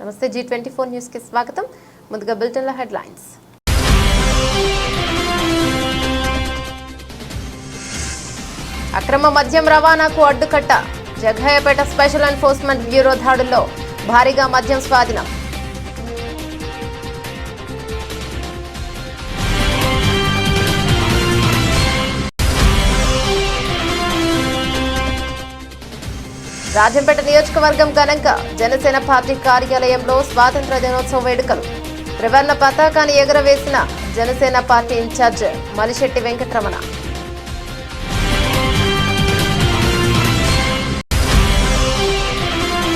నమస్తే G24 news కి స్వాగతం. ముందుగా బులెటిన్ల హెడ్లైన్స్. అక్రమ మద్యం రవాణాకు అడ్డుకట్ట. జగ్గయ్యపేట స్పెషల్ ఎన్ఫోర్స్మెంట్ బ్యూరో దాడుల్లో భారీగా మద్యం స్వాధీనం. రాజంపేట నియోజకవర్గం ఘనంగా జనసేన పార్టీ కార్యాలయంలో స్వాతంత్ర దినోత్సవ వేడుకలు. త్రివర్ణ పతాకాన్ని ఎగురవేసిన జనసేన పార్టీ ఇన్ఛార్జ్ మలిశెట్టి వెంకటరమణ.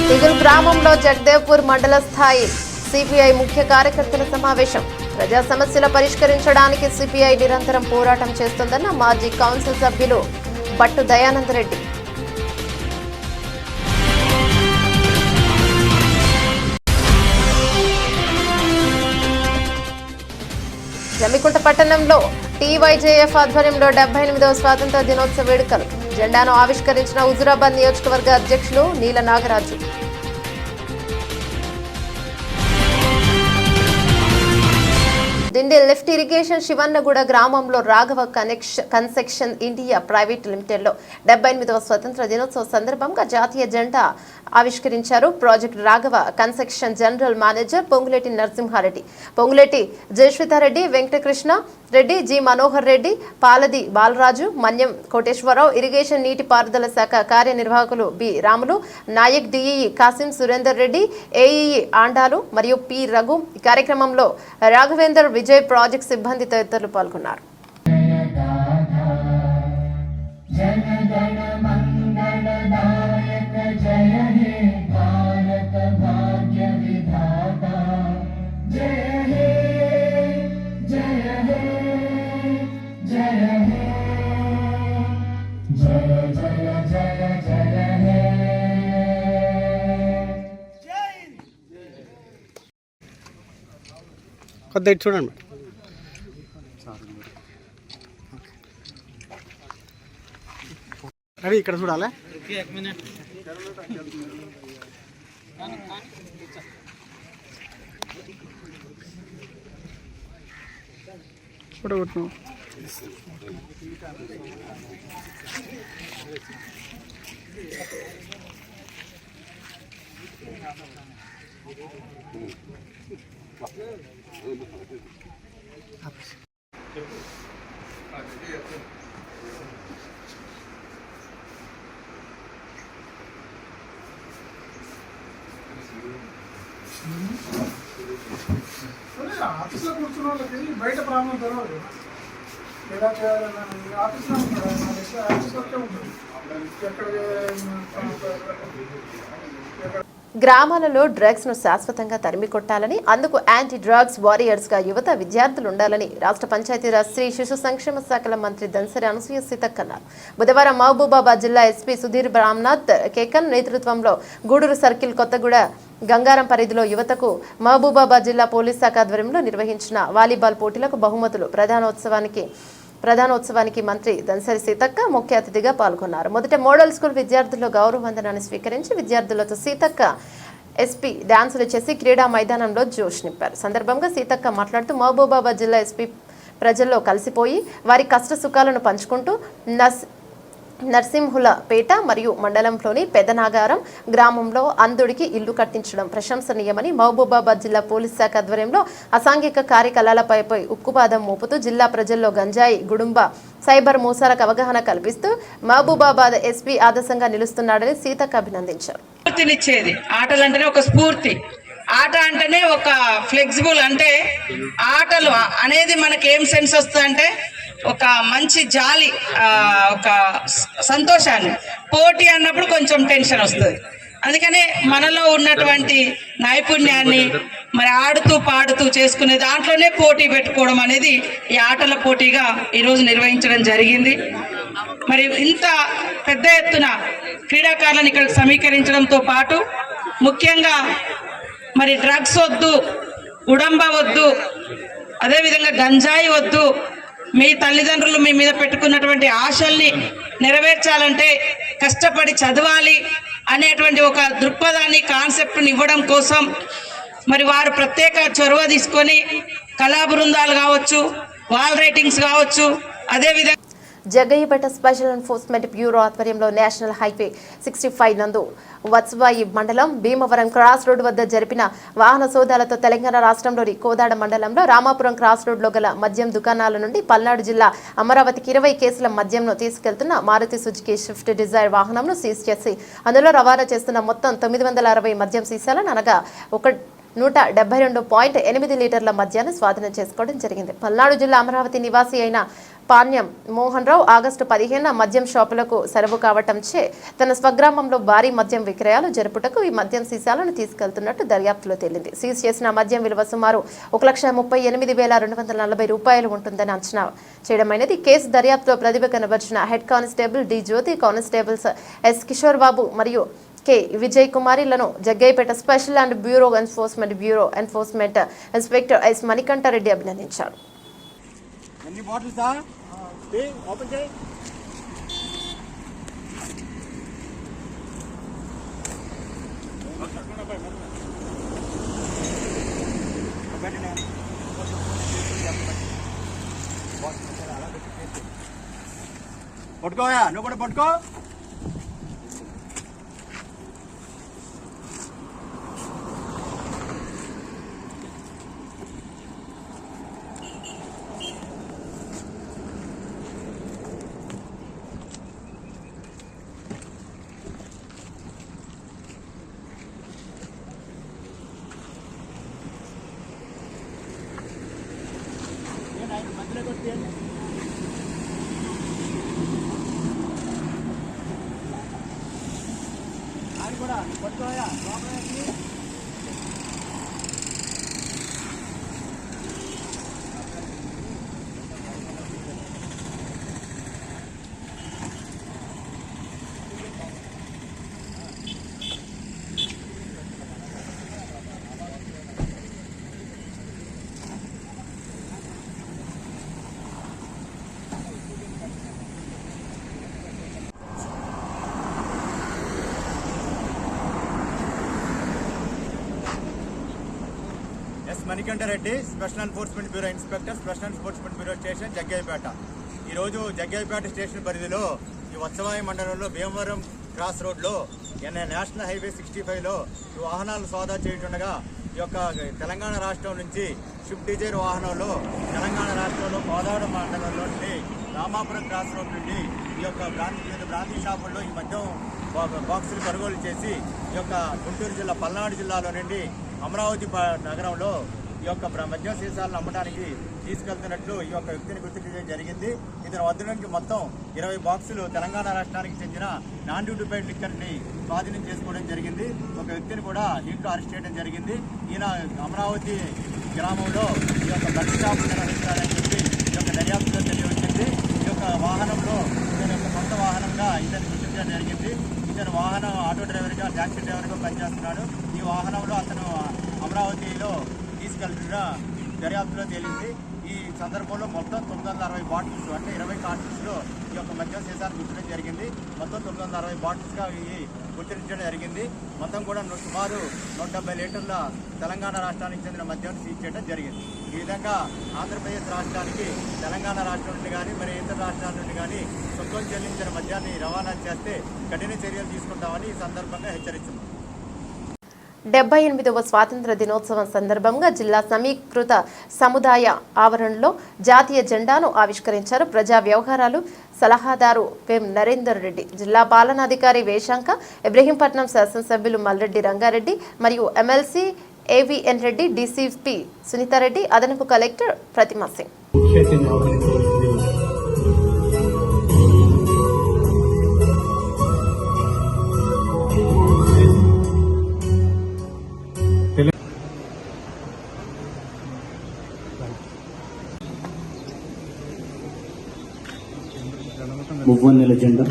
తిగురు గ్రామంలో జగదేవ్పూర్ మండల స్థాయి సిపిఐ ముఖ్య కార్యకర్తల సమావేశం. ప్రజా సమస్యలు పరిష్కరించడానికి సిపిఐ నిరంతరం పోరాటం చేస్తుందన్న మాజీ కౌన్సిల్ సభ్యులు బట్టు దయానందరెడ్డి. జమ్మికుంట పట్టణంలో టీవైజేఎఫ్ ఆధ్వర్యంలో 78వ స్వాతంత్ర దినోత్సవ వేడుకలు. జెండాను ఆవిష్కరించిన హుజూరాబాద్ నియోజకవర్గ అధ్యక్షులు నీల నాగరాజు. దిండి లిఫ్ట్ ఇరిగేషన్ శివన్నగూడ గ్రామంలో రాఘవ కన్స్ట్రక్షన్ ఇండియా ప్రైవేట్ లిమిటెడ్లో 78వ స్వతంత్ర దినోత్సవ సందర్భంగా జాతీయ జెండా ఆవిష్కరించారు. Project Raghava construction general manager Ponguleti Narasimha Reddy, Ponguleti Jayaswitha Reddy, Venkatakrishna Reddy, G Manohar Reddy, Paladi Balaraju, Manyam Koteswara Rao, irrigation నీటిపారుదల శాఖ కార్యనిర్వాహకులు B Ramulu Naik, DEE Kasim Surender Reddy, AEE Andalu మరియు పి రఘు. ఈ కార్యక్రమంలో రాఘవేందర్, విజయ్, ప్రాజెక్ట్ సిబ్బంది తదితరులు పాల్గొన్నారు. కొద్దిగా చూడండి. రవి ఇక్కడ చూడాలా? ఫోటో కొట్టు. ఆఫీస్లో కూర్చున్న వాళ్ళకి బయట ప్రాబ్లం తెలియదు. ఎలా చేయాలన్నా ఆఫీస్లో ఉంటారు, ఆఫీస్ వరకే ఉంటుంది. గ్రామాలలో డ్రగ్స్ ను శాశ్వతంగా తరిమి కొట్టాలని, అందుకు యాంటీ డ్రగ్స్ వారియర్స్ గా యువత విద్యార్థులు ఉండాలని రాష్ట్ర పంచాయతీరాజ్ స్త్రీ శిశు సంక్షేమ శాఖల మంత్రి దన్సరి అనసూయ సీతక్క అన్నారు. బుధవారం మహబూబాబాద్ జిల్లా ఎస్పీ సుధీర్ రామ్నాథ్ కేకన్ నేతృత్వంలో గూడూరు సర్కిల్, కొత్తగూడ, గంగారం పరిధిలో యువతకు మహబూబాబాద్ జిల్లా పోలీస్ శాఖ ఆధ్వర్యంలో నిర్వహించిన వాలీబాల్ పోటీలకు బహుమతులు ప్రధానోత్సవానికి మంత్రి దన్సరి సీతక్క ముఖ్య అతిథిగా పాల్గొన్నారు. మొదట మోడల్ స్కూల్ విద్యార్థుల్లో గౌరవ వందనాన్ని స్వీకరించి విద్యార్థులతో సీతక్క ఎస్పీ డాన్సులు చేసి క్రీడా మైదానంలో జోష్ నింపారు. సందర్భంగా సీతక్క మాట్లాడుతూ మహబూబాబాద్ జిల్లా ఎస్పీ ప్రజల్లో కలిసిపోయి వారి కష్ట సుఖాలను పంచుకుంటూ నర్సింహులపేట మరియు మండలంలోని పెదనాగారం గ్రామంలో అంధుడికి ఇల్లు కట్టించడం ప్రశంసనీయమని, మహబూబాబాద్ జిల్లా పోలీస్ శాఖ ఆధ్వర్యంలో అసాంఘిక కార్యకలాపాలపై ఉక్కుపాదం మోపుతూ జిల్లా ప్రజల్లో గంజాయి, గుడుంబ, సైబర్ మోసాలకు అవగాహన కల్పిస్తూ మహబూబాబాద్ ఎస్పీ ఆదర్శంగా నిలుస్తున్నాడని సీతక్క అభినందించారు. ఆటలంటేనే ఒక స్ఫూర్తి, ఆట అంటేనే ఒక ఫ్లెక్సిబుల్, అంటే ఆటలు అనేది మనకి ఏం సెన్స్ వస్తుందంటే ఒక మంచి జాలి, ఒక సంతోషాన్ని. పోటీ అన్నప్పుడు కొంచెం టెన్షన్ వస్తుంది. అందుకనే మనలో ఉన్నటువంటి నైపుణ్యాన్ని మరి ఆడుతూ పాడుతూ చేసుకునే దాంట్లోనే పోటీ పెట్టుకోవడం అనేది ఈ ఆటల పోటీగా ఈరోజు నిర్వహించడం జరిగింది. మరి ఇంత పెద్ద ఎత్తున క్రీడాకారులను ఇక్కడ సమీకరించడంతో పాటు ముఖ్యంగా మరి డ్రగ్స్ వద్దు, ఉడంబ వద్దు, అదేవిధంగా గంజాయి వద్దు, మీ తల్లిదండ్రులు మీ మీద పెట్టుకున్నటువంటి ఆశల్ని నెరవేర్చాలంటే కష్టపడి చదవాలి అనేటువంటి ఒక దృక్పథాన్ని, కాన్సెప్ట్ని ఇవ్వడం కోసం మరి వారు ప్రత్యేక చొరవ తీసుకొని కళా బృందాలు కావచ్చు, వాల్ రైటింగ్స్ కావచ్చు, అదేవిధంగా జగ్గయ్యపేట స్పెషల్ ఎన్ఫోర్స్మెంట్ బ్యూరో ఆధ్వర్యంలో నేషనల్ హైవే 65 నందు వత్సవాయి మండలం భీమవరం క్రాస్ రోడ్ వద్ద జరిపిన వాహన సోదాలతో తెలంగాణ రాష్ట్రంలోని కోదాడ మండలంలో రామాపురం క్రాస్ రోడ్లో గల మద్యం దుకాణాల నుండి పల్నాడు జిల్లా అమరావతికి 20 కేసుల మద్యంను తీసుకెళ్తున్న మారుతి సుజుకి స్విఫ్ట్ డిజైర్ వాహనంను సీజ్ చేసి అందులో రవాణా చేస్తున్న మొత్తం 960 మద్యం సీసాలను అనగా 172.8 లీటర్ల మద్యాన్ని స్వాధీనం చేసుకోవడం జరిగింది. పల్నాడు జిల్లా అమరావతి నివాసి అయిన పాణ్యం మోహన్ రావు ఆగస్టు 15న మద్యం షాపులకు సరఫరా కావటంచే తన స్వగ్రామంలో భారీ మద్యం విక్రయాలు జరుపుటకు ఈ మద్యం సీసాలను తీసుకెళ్తున్నట్టు దర్యాప్తులో తేలింది. సీజ్ చేసిన మద్యం విలువ సుమారు 1,38,240 రూపాయలు ఉంటుందని అంచనా చేయడమైనది. కేసు దర్యాప్తులో ప్రతిభ కనబర్చిన head constable D Jyothi, constables S Kishore Babu మరియు కె విజయ్ కుమారిలను Jaggayyapeta special and bureau enforcement inspector S Manikanta Reddy అభినందించారు. ఎన్ని బాటిల్స్ ఓపెన్ చేయి. పట్టుకోయా, నువ్వు కూడా పట్టుకో. అది కూడా పట్టుకోయా. S Manikanta Reddy, special enforcement bureau inspector, special enforcement bureau station Jaggayyapeta. ఈరోజు జగ్గయ్యపేట స్టేషన్ పరిధిలో ఈ వత్సవాయి మండలంలో భీమవరం క్రాస్ రోడ్లో నేషనల్ హైవే 65లో ఈ వాహనాలు సోదా చేయుతుండగా ఈ యొక్క తెలంగాణ రాష్ట్రం నుంచి స్విఫ్ట్ డిజైర్ వాహనంలో తెలంగాణ రాష్ట్రంలో కోదాడ మండలంలో నుండి రామాపురం క్రాస్ రోడ్ నుండి ఈ యొక్క బ్రాంతి షాపుల్లో ఈ మద్యం బాక్సులు కొనుగోలు చేసి ఈ యొక్క గుంటూరు జిల్లా పల్నాడు జిల్లాలో నుండి అమరావతి నగరంలో ఈ యొక్క మద్యం సీసాలను అమ్మడానికి తీసుకెళ్తున్నట్లు ఈ యొక్క వ్యక్తిని గుర్తించడం జరిగింది. ఇతని వద్ద నుంచి మొత్తం 20 బాక్సులు తెలంగాణ రాష్ట్రానికి చెందిన నాన్ డ్యూటిఫైడ్ లిక్కర్ని స్వాధీనం చేసుకోవడం జరిగింది. ఒక వ్యక్తిని కూడా దీంట్లో అరెస్ట్ చేయడం జరిగింది. ఈయన అమరావతి గ్రామంలో ఈ యొక్క బెల్ట్ షాపులు నిర్వహించాలని చెప్పి ఈ యొక్క దర్యాప్తులో తెలియవచ్చింది. ఈ యొక్క వాహనంలో ఇతని యొక్క సొంత వాహనంగా ఇతను గుర్తించడం జరిగింది. ఇతను వాహనం ఆటో డ్రైవర్గా, ట్యాక్సీ డ్రైవర్గా పనిచేస్తున్నాడు. ఈ వాహనంలో అతను అమరావతిలో తీసుకెళ్తున్న దర్యాప్తులో తేలింది. ఈ సందర్భంలో మొత్తం 960 బాటిల్స్ అంటే 20 కార్టూన్స్లో ఈ యొక్క మద్యం సీసాను గుర్తించడం జరిగింది. మొత్తం 960 బాటిల్స్గా ఇవి గుర్తించడం జరిగింది. మొత్తం కూడా సుమారు 170 లీటర్ల తెలంగాణ రాష్ట్రానికి చెందిన మద్యాన్ని సీజ్ చేయడం జరిగింది. ఈ విధంగా ఆంధ్రప్రదేశ్ రాష్ట్రానికి తెలంగాణ రాష్ట్రం నుండి కానీ మరి ఇతర రాష్ట్రాల నుండి కానీ సొంతం చెల్లించిన మద్యాన్ని రవాణా చేస్తే కఠిన చర్యలు తీసుకుంటామని ఈ సందర్భంగా హెచ్చరిస్తున్నాం. 78వ స్వాతంత్ర దినోత్సవం సందర్భంగా జిల్లా సమీకృత సముదాయ ఆవరణలో జాతీయ జెండాను ఆవిష్కరించారు ప్రజా వ్యవహారాలు సలహాదారు వేం నరేందర్ రెడ్డి, జిల్లా పాలనాధికారి వేశాంక, ఇబ్రహీంపట్నం శాసనసభ్యులు మల్రెడ్డి రంగారెడ్డి మరియు MLC AVN Reddy, DCP Sunitha Reddy, అదనపు కలెక్టర్ ప్రతిమా సింగ్. మువ్వన్నెల జెండా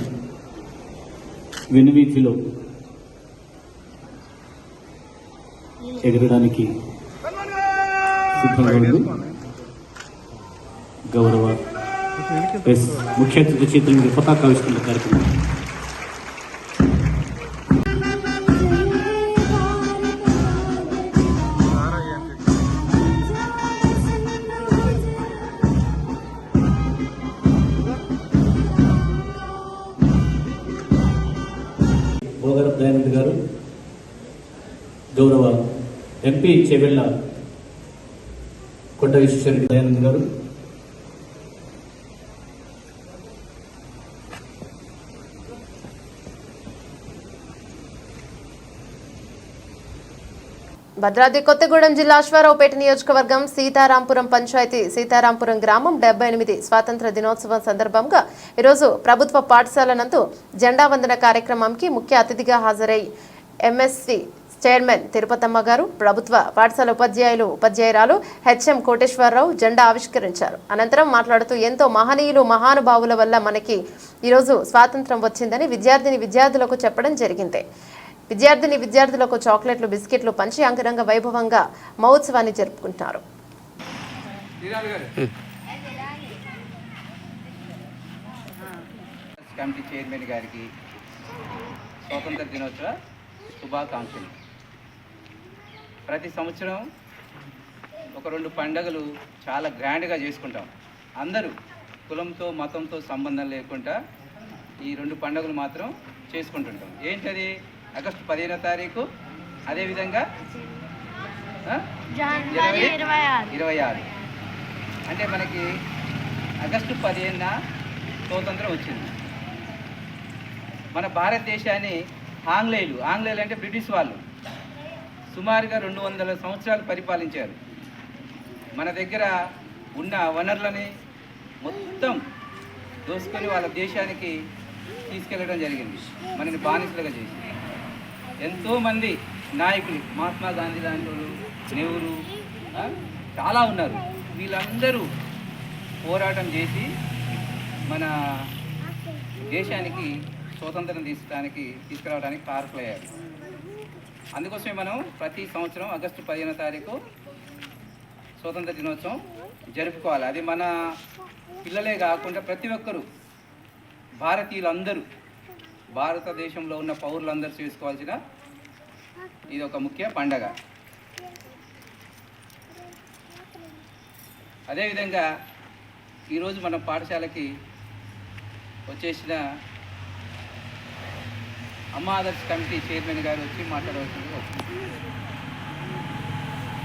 వెనువీధిలో ఎగరడానికి సిద్ధంగా ఉంది. గౌరవ ముఖ్య అతిథి చేతుల మీద పతాకావిష్కరణ కార్యక్రమం. గౌరవ ఎంపీ చేవెళ్ల కొండ విశ్వేశ్వరరెడ్డి దయానంద్ గారు, భద్రాద్రి కొత్తగూడెం జిల్లా అశ్వారావుపేట నియోజకవర్గం సీతారాంపురం పంచాయతీ సీతారాంపురం గ్రామం 78 స్వాతంత్ర దినోత్సవం సందర్భంగా ఈరోజు ప్రభుత్వ పాఠశాల నందు జెండా వందన కార్యక్రమానికి ముఖ్య అతిథిగా హాజరై ఎంఎస్సి చైర్మన్ తిరుపతమ్మ గారు, ప్రభుత్వ పాఠశాల ఉపాధ్యాయురాలు హెచ్ఎం కోటేశ్వరరావు జెండా ఆవిష్కరించారు. అనంతరం మాట్లాడుతూ ఎంతో మహనీయులు మహానుభావుల వల్ల మనకి ఈరోజు స్వాతంత్రం వచ్చిందని విద్యార్థులకు చెప్పడం జరిగింది. విద్యార్థులకు చాక్లెట్లు, బిస్కెట్లు పంచి అంగరంగ వైభవంగా మహోత్సవాన్ని జరుపుకుంటున్నారు. కమిటీ చైర్మన్ గారికి స్వాతంత్ర దినోత్సవ శుభాకాంక్షలు. ప్రతి సంవత్సరం ఒక 2 పండుగలు చాలా గ్రాండ్గా చేసుకుంటాం. అందరూ కులంతో మతంతో సంబంధం లేకుండా ఈ 2 పండుగలు మాత్రం చేసుకుంటుంటాం. ఏంటది? ఆగస్టు 15వ తారీఖు, అదేవిధంగా జనవరి 26. అంటే మనకి ఆగస్టు 15న స్వాతంత్రం వచ్చింది. మన భారతదేశాన్ని ఆంగ్లేయులు అంటే బ్రిటిష్ వాళ్ళు సుమారుగా 200 సంవత్సరాలు పరిపాలించారు. మన దగ్గర ఉన్న వనరులని మొత్తం దోసుకొని వాళ్ళ దేశానికి తీసుకెళ్ళడం జరిగింది, మనని బానిసలుగా చేసి. ఎంతోమంది నాయకులు, మహాత్మా గాంధీ లాంటి వాళ్ళు, నెహ్రూ, చాలా ఉన్నారు. వీళ్ళందరూ పోరాటం చేసి మన దేశానికి స్వాతంత్రం తీసుకురావడానికి కారకులయ్యారు. అందుకోసమే మనం ప్రతి సంవత్సరం ఆగస్టు 15వ తారీఖు స్వాతంత్ర దినోత్సవం జరుపుకోవాలి. అది మన పిల్లలే కాకుండా ప్రతి ఒక్కరూ, భారతీయులందరూ, భారతదేశంలో ఉన్న పౌరులందరూ చేసుకోవాల్సిన ఇది ఒక ముఖ్య పండగ. అదేవిధంగా ఈరోజు మన పాఠశాలకి వచ్చేసిన అమ్మ ఆదర్శ్ కమిటీ చైర్మన్ గారు వచ్చి మాట్లాడవలసింది.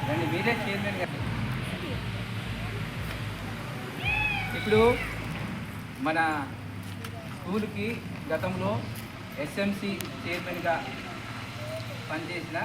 రండి, మీరే చైర్మన్ గారు. ఇప్పుడు మన స్కూల్కి గతంలో ఎస్ఎంసి చైర్మన్గా పనిచేసిన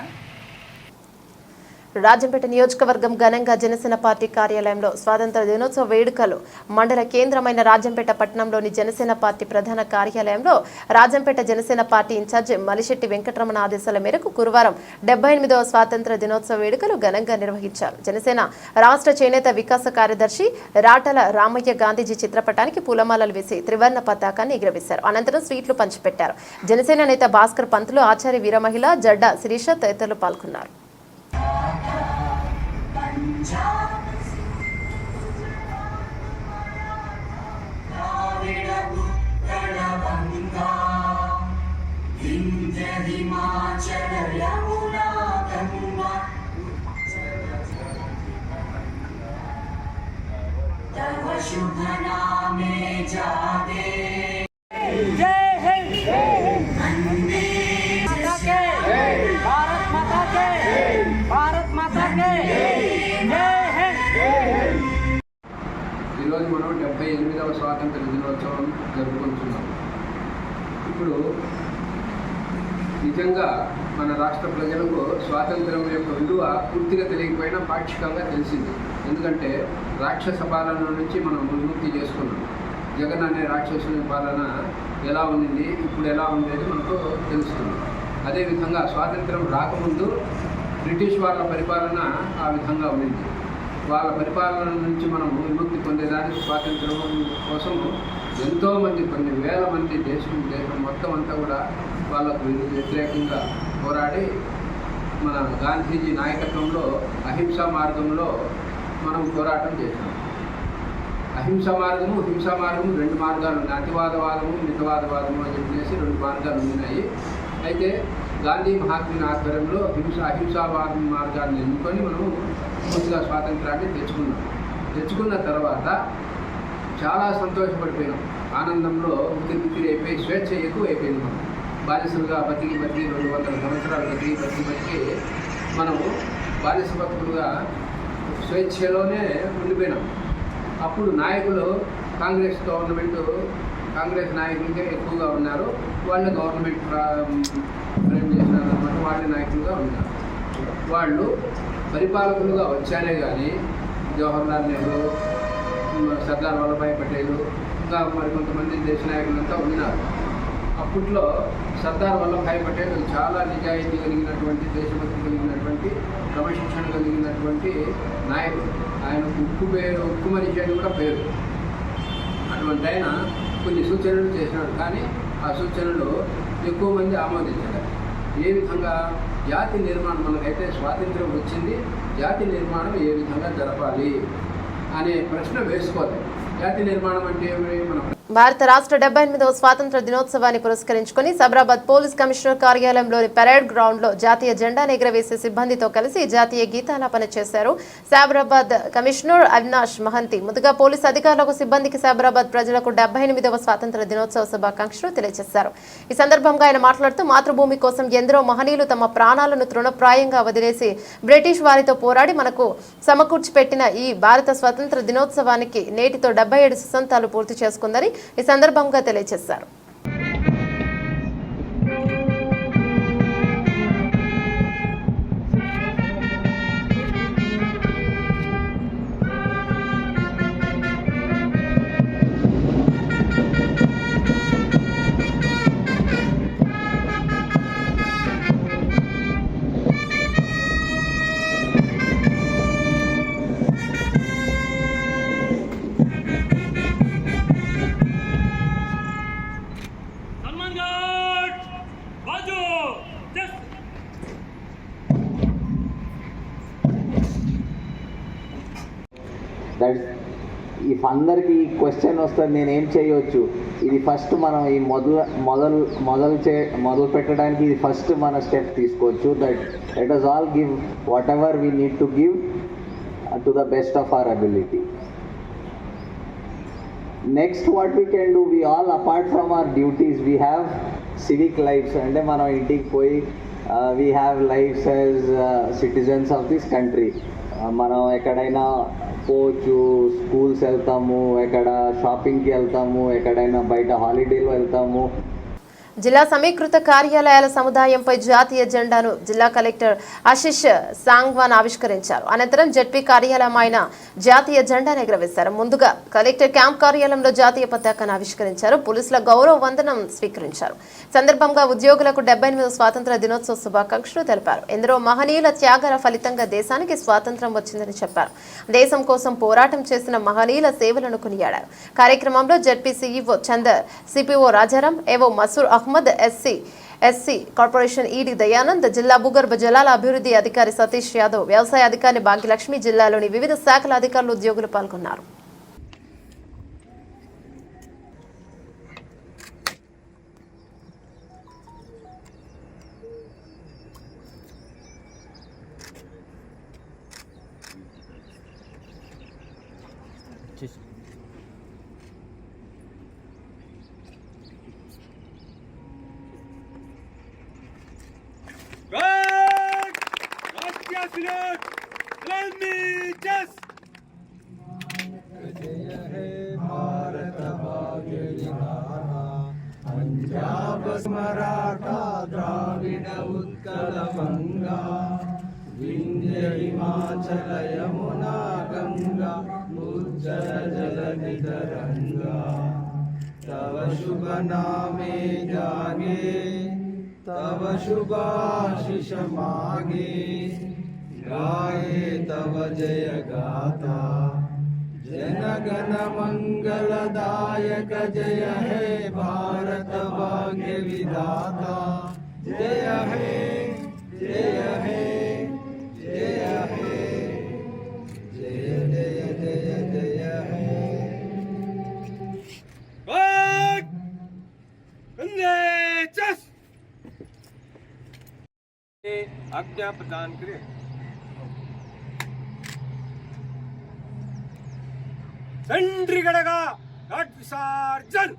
రాజంపేట నియోజకవర్గం ఘనంగా జనసేన పార్టీ కార్యాలయంలో స్వాతంత్ర దినోత్సవ వేడుకలు. మండల కేంద్రమైన రాజంపేట పట్టణంలోని జనసేన పార్టీ ప్రధాన కార్యాలయంలో రాజంపేట జనసేన పార్టీ ఇన్ఛార్జ్ మలిశెట్టి వెంకటరమణ ఆదేశాల మేరకు గురువారం 78వ స్వాతంత్ర దినోత్సవ వేడుకలు ఘనంగా నిర్వహించారు. జనసేన రాష్ట్ర చేనేత వికాస కార్యదర్శి రాటల రామయ్య గాంధీజీ చిత్రపటానికి పూలమాలలు వేసి త్రివర్ణ పతాకాన్ని ఎగురవేశారు. అనంతరం స్వీట్లు పంచిపెట్టారు. జనసేన నేత భాస్కర్ పంతులు, ఆచార్య వీరమహిళ, జడ్డ శిరీష తదితరులు పాల్గొన్నారు. शुभ नामे जादे जय हिंद, भारत माता के, भारत माता के जय हिंद. ఈరోజు మనం 78వ స్వాతంత్ర దినోత్సవం జరుపుకుంటున్నాం. ఇప్పుడు నిజంగా మన రాష్ట్ర ప్రజలకు స్వాతంత్రం యొక్క విలువ పూర్తిగా తెలియకపోయినా పాక్షికంగా తెలిసింది. ఎందుకంటే రాక్షస పాలన నుంచి మనం విముక్తి చేసుకున్నాం. జగన్ అనే రాక్షసుని పాలన ఎలా ఉండింది, ఇప్పుడు ఎలా ఉండేది మనకు తెలుస్తుంది. అదేవిధంగా స్వాతంత్రం రాకముందు బ్రిటిష్ వాళ్ళ పరిపాలన ఆ విధంగా ఉండింది. వాళ్ళ పరిపాలన నుంచి మనం విముక్తి పొందేదానికి స్వాతంత్రం కోసం ఎంతోమంది, కొన్ని వేల మంది దేశం మొత్తం అంతా కూడా వాళ్ళకు వ్యతిరేకంగా పోరాడి మన గాంధీజీ నాయకత్వంలో అహింసా మార్గంలో మనం పోరాటం చేసాం. అహింసా మార్గము, హింసా మార్గము 2 మార్గాలు ఉన్నాయి. అతివాదవాదము, మితవాదవాదము అని చెప్పేసి 2 మార్గాలు ఉన్నాయి. అయితే గాంధీ మహాత్ముని ఆధ్వర్యంలో అహింసావాద మార్గాన్ని ఎన్నుకొని మనం పూర్తిగా స్వాతంత్రాన్ని తెచ్చుకున్న తర్వాత చాలా సంతోషపడిపోయినాం. ఆనందంలో ఉతిరి అయిపోయి స్వేచ్ఛ ఎక్కువ అయిపోయింది. మనం బానిసలుగా బతికి 200 సంవత్సరాలు బతికి మనము బానిస బతుకులుగా స్వేచ్ఛలోనే ఉండిపోయినాం. అప్పుడు నాయకులు కాంగ్రెస్ నాయకులకే ఎక్కువగా ఉన్నారు. వాళ్ళు గవర్నమెంట్ ఫ్రేమ్ చేసినారన్నమాట. వాళ్ళ నాయకులుగా ఉన్నారు. వాళ్ళు పరిపాలకులుగా వచ్చారే కానీ జవహర్లాల్ నెహ్రూ, సర్దార్ వల్లభాయ్ పటేల్, ఇంకా మరికొంతమంది దేశ నాయకులంతా ఉన్నారు. అప్పట్లో సర్దార్ వల్లభాయ్ పటేల్ చాలా నిజాయితీ కలిగినటువంటి, దేశభక్తి కలిగినటువంటి, క్రమశిక్షణ కలిగినటువంటి నాయకుడు. ఆయనకు ఉక్కు మనిషి అని కూడా పేరు. అటువంటి ఆయన కొన్ని సూచనలు చేసినాడు. కానీ ఆ సూచనలు ఎక్కువ మంది ఆమోదించారు. ఏ విధంగా జాతి నిర్మాణం, మనకైతే స్వాతంత్రం వచ్చింది, జాతి నిర్మాణం ఏ విధంగా జరపాలి అనే ప్రశ్న వేసుకోవాలి. జాతి నిర్మాణం అంటే ఏమి? మనం భారత రాష్ట్ర 78వ స్వాతంత్ర దినోత్సవాన్ని పురస్కరించుకుని సైబరాబాద్ పోలీస్ కమిషనర్ కార్యాలయంలోని పరేడ్ గ్రౌండ్ లో జాతీయ జెండాను ఎగురవేసే సిబ్బందితో కలిసి జాతీయ గీతాలాపన చేశారు సైబరాబాద్ కమిషనర్ అవినాష్ మహంతి. ముందుగా పోలీసు అధికారులకు, సిబ్బందికి సైబరాబాద్ ప్రజలకు 78వ స్వాతంత్ర దినోత్సవ శుభాకాంక్షలు తెలియజేశారు. ఈ సందర్భంగా ఆయన మాట్లాడుతూ, మాతృభూమి కోసం ఎందరో మహనీయులు తమ ప్రాణాలను తృణప్రాయంగా వదిలేసి బ్రిటిష్ వారితో పోరాడి మనకు సమకూర్చిపెట్టిన ఈ భారత స్వాతంత్ర దినోత్సవానికి నేటితో 77 సుసంతాలు పూర్తి చేసుకుందని ఈ సందర్భంగా తెలియజేశారు. ఇఫ్ అందరికి క్వశ్చన్ వస్తుంది నేనేం చేయొచ్చు, ఇది ఫస్ట్ మనం ఈ మొదలు పెట్టడానికి ఇది ఫస్ట్ మన స్టెప్ తీసుకోవచ్చు. That let us all give whatever we need to give to the best of our ability. Next what we can do, we all apart from our duties we have civic lives. అంటే మనం ఇంటికి పోయి we have lives as citizens of this country. మనం ఎక్కడైనా పోవచ్చు, schools వెళ్తాము, ఎక్కడ షాపింగ్కి వెళ్తాము, ఎక్కడైనా బయట హాలిడేలు వెళ్తాము. జిల్లా సమీకృత కార్యాలయాల సముదాయంపై జాతీయ జెండాను జిల్లా కలెక్టర్ ఆశిష్ సాంగ్వాన్ ఆవిష్కరించారు. అనంతరం జెడ్పీ కార్యాలయం ఆయన జాతీయ జెండాను ఎగురవేశారు. ముందుగా కలెక్టర్ క్యాంప్ కార్యాలయంలో జాతీయ పతాకాన్ని ఆవిష్కరించారు. పోలీసుల గౌరవ వందనం స్వీకరించారు. సందర్భంగా ఉద్యోగులకు 78వ స్వాతంత్ర దినోత్సవ శుభాకాంక్షలు తెలిపారు. ఎందరో మహనీయుల త్యాగాల ఫలితంగా దేశానికి స్వాతంత్రం వచ్చిందని చెప్పారు. దేశం కోసం పోరాటం చేసిన మహనీయుల సేవలను కొనియాడారు. కార్యక్రమంలో ZP CEO Chander, CPO Rajaram, AO Masoor Ahmed, SC corporation ED Dayanand, జిల్లా భూగర్భ జలాల అభివృద్ధి అధికారి సతీష్ యాదవ్, వ్యవసాయ అధికారి భాగ్యలక్ష్మి, జిల్లాలోని వివిధ శాఖల అధికారులు, ఉద్యోగులు పాల్గొన్నారు. पंजाब मराठा द्राविड उत्कल बंगा विंध्य हिमाचल यमुना गंगा उज्जल जलधि तरंगा तव शुभ नामे जागे तव शुभाशिष मागे गाये तव जय गाथा जन गण मंगलदायक जय हे भारत भाग्य विधाता जय हे जय हे जय हे जय जय जय जय हे आज्ञा प्रदान करें। चंद्रीगढ़गा घाट विसर्जन।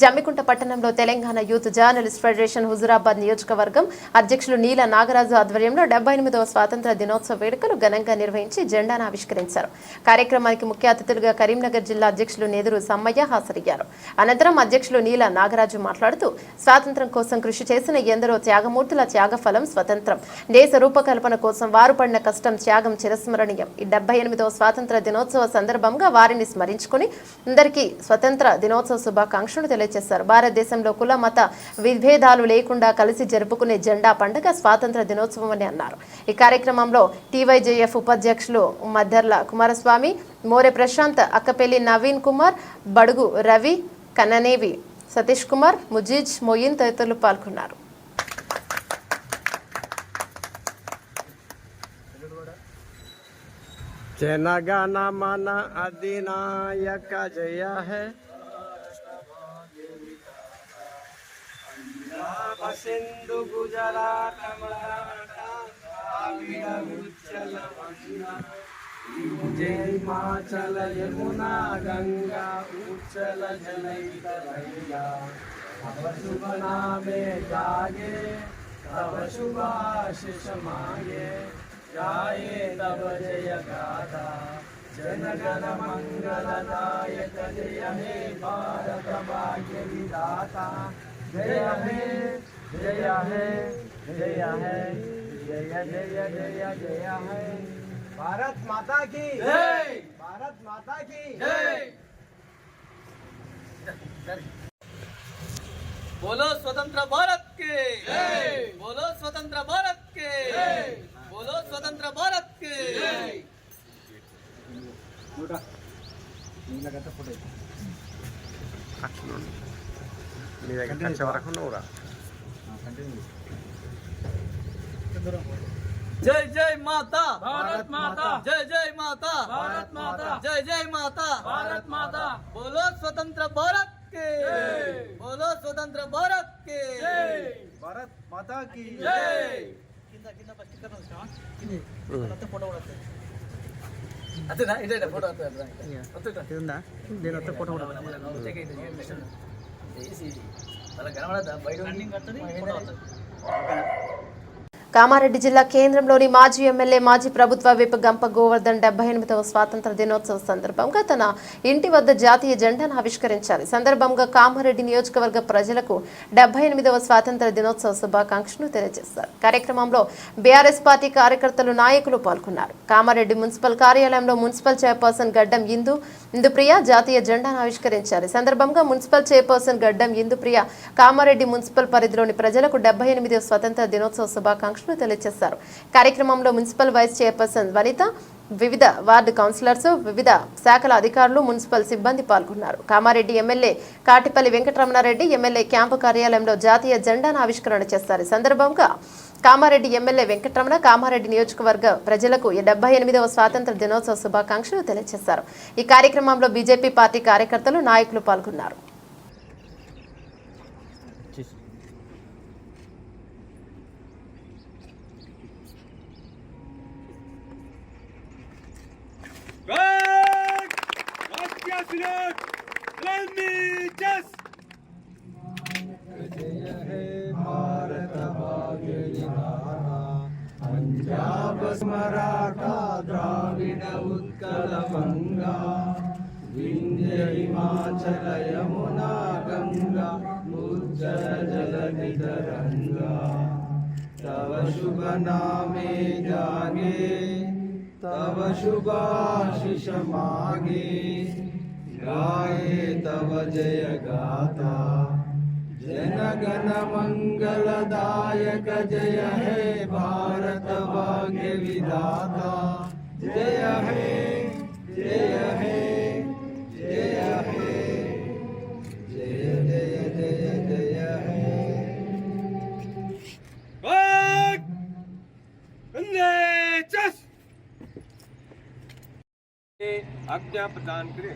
జమ్మికుంట పట్టణంలో Telangana youth journalist federation Huzurabad నియోజకవర్గం అధ్యక్షులు నీల నాగరాజు ఆధ్వర్యంలో 78వ స్వాతంత్ర దినోత్సవ వేడుకలు ఘనంగా నిర్వహించి జెండాను ఆవిష్కరించారు. కార్యక్రమానికి ముఖ్య అతిథులుగా కరీంనగర్ జిల్లా అధ్యక్షులు నేదురు సమ్మయ్య హాజరయ్యారు. అనంతరం అధ్యక్షులు నీల నాగరాజు మాట్లాడుతూ స్వాతంత్ర్యం కోసం కృషి చేసిన ఎందరో త్యాగమూర్తుల త్యాగఫలం స్వతంత్రం. దేశ రూపకల్పన కోసం వారు పడిన కష్టం త్యాగం చిరస్మరణీయం. ఈ 78వ స్వాతంత్ర దినోత్సవ సందర్భంగా వారిని స్మరించుకుని అందరికీ స్వతంత్ర దినోత్సవ శుభాకాంక్షలు తెలియజేశారు. భారతదేశంలో కుల మత విభేదాలు లేకుండా కలిసి జరుపుకునే జెండా పండుగ స్వాతంత్ర దినోత్సవం అని అన్నారు. ఈ కార్యక్రమంలో టీవైజేఎఫ్ ఉపాధ్యక్షులు మద్దర్ల కుమారస్వామి, మోరె ప్రశాంత్, అక్కపెల్లి నవీన్ కుమార్, బడుగు రవి, కన్ననేవి సతీష్ కుమార్, ముజీజ్ మొయిన్ తదితరులు పాల్గొన్నారు. జనగణ మన అధినాయక జయ హై, సింధు గుజరాత మరాఠా ద్రావిడ ఉచ్చల వంగా, జై హిమాచల యమునా గంగా ఉచ్చల జనైతరంగా, తవ శుభ నామే జాగే తవ శుభాశిష మాగే, गाये तव जय गाथा जनगण मंगलदायक जय हे भारत भाग्य विधाता, जय हे जय हे जय हे जय जय जय जय हे, भारत माता की जय, भारत माता की जय। बोलो स्वतंत्र भारत के जय, बोलो स्वतंत्र भारत के जय, बोलो स्वतंत्र भारत के जय। जय जय माता भारत माता, जय जय माता भारत माता, जय जय माता भारत माता, बोलो स्वतंत्र भारत के जय, बोलो स्वतंत्र भारत के जय, भारत माता की जय। కామారెడ్డి జిల్లా కేంద్రంలోని మాజీ ఎమ్మెల్యే మాజీ ప్రభుత్వ విప్ గంప గోవర్ధన్ 78వ స్వాతంత్ర దినోత్సవ సందర్భంగా తన ఇంటి వద్ద జాతీయ జెండాను ఆవిష్కరించారు. సందర్భంగా కామారెడ్డి నియోజకవర్గ ప్రజలకు 78వ స్వాతంత్ర దినోత్సవ శుభాకాంక్షలు తెలియజేశారు. కార్యక్రమంలో బీఆర్ఎస్ పార్టీ కార్యకర్తలు, నాయకులు పాల్గొన్నారు. కామారెడ్డి మున్సిపల్ కార్యాలయంలో మున్సిపల్ చైర్పర్సన్ గడ్డం ఇందుప్రియ జాతీయ జెండాను ఆవిష్కరించారు. ఈ సందర్భంగా మున్సిపల్ చైర్పర్సన్ గడ్డం ఇందుప్రియ కామారెడ్డి మున్సిపల్ పరిధిలోని ప్రజలకు 78వ స్వాతంత్ర దినోత్సవ శుభాకాంక్షలు తెలియజేశారు. కార్యక్రమంలో మున్సిపల్ వైస్ చైర్పర్సన్ వనిత, వివిధ వార్డు కౌన్సిలర్స్, వివిధ శాఖల అధికారులు, మున్సిపల్ సిబ్బంది పాల్గొన్నారు. Kamareddy MLA Katipalli Venkataramana Reddy MLA camp కార్యాలయంలో జాతీయ జెండాను ఆవిష్కరణ చేస్తారు. ఈ సందర్భంగా కామారెడ్డి ఎమ్మెల్యే వెంకటరమణ కామారెడ్డి నియోజకవర్గ ప్రజలకు 78వ స్వాతంత్ర దినోత్సవ శుభాకాంక్షలు తెలియజేశారు. ఈ కార్యక్రమంలో బీజేపీ పార్టీ కార్యకర్తలు, నాయకులు పాల్గొన్నారు. पंजाब मराठा द्राविड उत्कल गंगा, विंध्य हिमाचल यमुना गंगा उज्जल जलधि तरंगा, तव शुभ नामे जागे तव शुभाशिष मागे, गाये तव जय गाथा जनगण मंगलदायक जय हे भारत भाग्य विधाता, जय हे जय हे जय हे जय जय जय जय हे। आज्ञा प्रदान करें।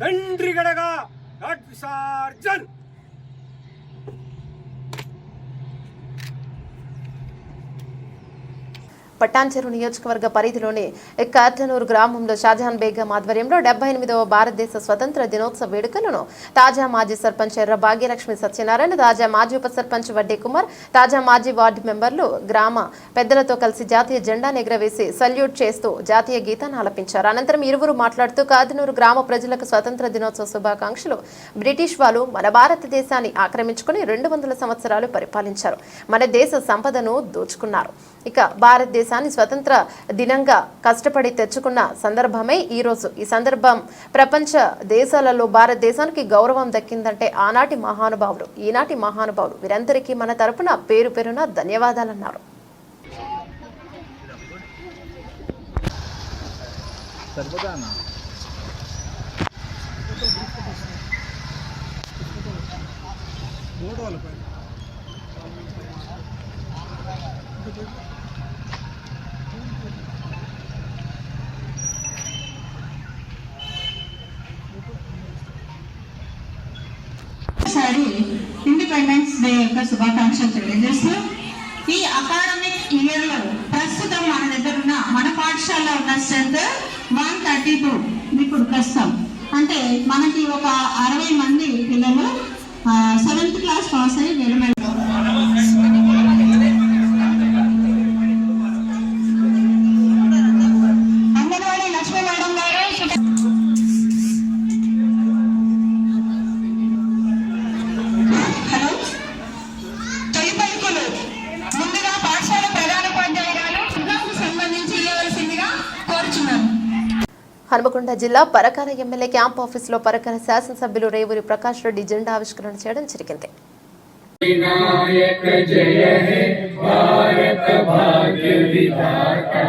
తండ్రి గడగా ఘాట్ విసర్జన్। పట్టాన్చెరు నియోజకవర్గ పరిధిలోని కార్టనూరు గ్రామంలో షాజహాన్ బేగం ఆధ్వర్యంలో 78వ భారతదేశ స్వతంత్ర దినోత్సవ వేడుకలను తాజా మాజీ సర్పంచ్ ఎర్ర భాగ్యలక్ష్మి సత్యనారాయణ, తాజా మాజీ ఉప సర్పంచ్ వడ్డీ కుమార్, తాజా మాజీ వార్డు మెంబర్లు గ్రామ పెద్దలతో కలిసి జాతీయ జెండాను ఎగురవేసి సల్యూట్ చేస్తూ జాతీయ గీతాన్ని ఆలపించారు. అనంతరం ఇరువురు మాట్లాడుతూ కార్టనూరు గ్రామ ప్రజలకు స్వతంత్ర దినోత్సవ శుభాకాంక్షలు. బ్రిటిష్ వాళ్ళు మన భారతదేశాన్ని ఆక్రమించుకుని 200 సంవత్సరాలు పరిపాలించారు. మన దేశ సంపదను దోచుకున్నారు. ఇక భారతదేశాన్ని స్వతంత్ర దినంగా కష్టపడి తెచ్చుకున్న సందర్భమే ఈ రోజు. ఈ సందర్భం ప్రపంచ దేశాలలో భారతదేశానికి గౌరవం దక్కిందంటే ఆనాటి మహానుభావులు, ఈనాటి మహానుభావులు వీరందరికీ మన తరపున పేరు పేరున ధన్యవాదాలన్నారు. ఇండిపెండెన్స్ డే యొక్క శుభాకాంక్షలు తెలియజేస్తూ ఈ అకాడమిక్ ఇయర్ లో ప్రస్తుతం మన దగ్గర ఉన్న మన పాఠశాలలో ఉన్న స్ట్రెంత్ 132. ఇప్పుడు ప్రస్తుతం అంటే మనకి ఒక 60 మంది పిల్లలు 7th క్లాస్ పాస్ అయ్యి వెళ్ళి అంగన్వాడీ లక్ష్మీ మేడం గారు హనుమకొండ జిల్లా పరకాల ఎమ్మెల్యే క్యాంప్ ఆఫీసులో పరకాల శాసనసభ్యులు రేవూరి ప్రకాష్ రెడ్డి జెండా ఆవిష్కరణ చేయడం జరిగింది. विनायक जय हे भारत भाग्य विधाता,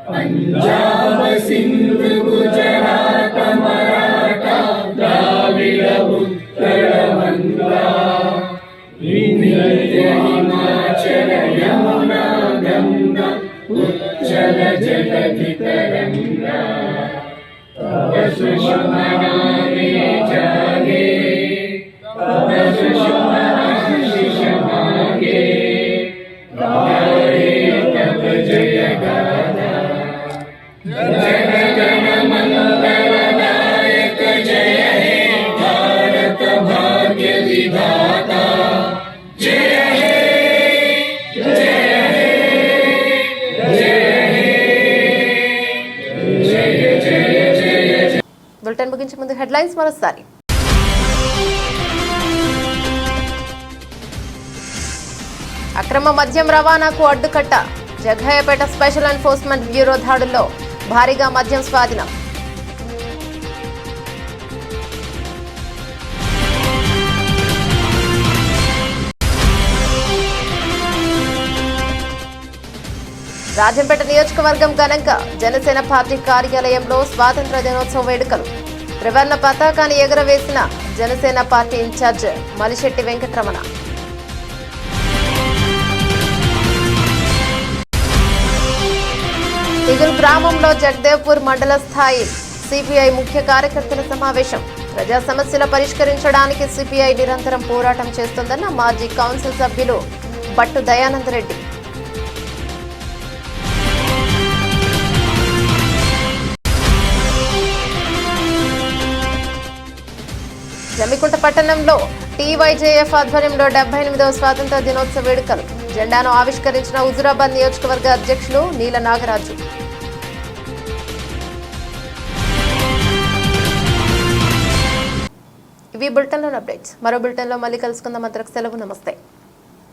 पंजाब सिंध गुजरात मराठा द्राविड उत्कल बंगा, विंध्य हिमाचल यमुना गंगा उच्चल जलधि तरंगा, तव शुभ नामे जागे, तव शुभ आशीष मांगे, गाए तब जय गाथा, जन गण मंगलदायक जय हे भारत भाग्य विधाता, जय हे जय हे जय हे जय जय जय. బులెటిన్ ముగించే ముందు హెడ్లైన్స్ మరోసారి. అక్రమ మద్యం రవాణాకు అడ్డుకట్ట, జగ్గయ్యపేట స్పెషల్ ఎన్ఫోర్స్మెంట్ బ్యూరో దాడుల్లో భారీగా మద్యం స్వాధీనం. రాజంపేట నియోజకవర్గం ఘనంగా జనసేన పార్టీ కార్యాలయంలో స్వాతంత్ర దినోత్సవ వేడుకలు. త్రివర్ణ పతాకాన్ని ఎగురవేసిన జనసేన పార్టీ ఇన్ఛార్జ్ మలిశెట్టి వెంకటరమణ. ఇగుల్ గ్రామంలో జగదేవ్పూర్ మండల స్థాయి సిపిఐ ముఖ్య కార్యకర్తల సమావేశం. ప్రజా సమస్యల పరిష్కరించడానికి సిపిఐ నిరంతరం పోరాటం చేస్తుందన్న మాజీ కౌన్సిల్ సభ్యులు బట్టు దయానందరెడ్డి. జమ్మికుంట పట్టణంలో టీవైజేఎఫ్ ఆధ్వర్యంలో 78వ స్వాతంత్ర దినోత్సవ వేడుకలు. జెండాను ఆవిష్కరించిన హుజూరాబాద్ నియోజకవర్గ అధ్యక్షులు నీల నాగరాజు. ఇవి బులెటిన్లోని అప్డేట్స్. మరో బులెటిన్లో మళ్ళీ కలుసుకుందాం. అంతవరకు సెలవు. నమస్తే.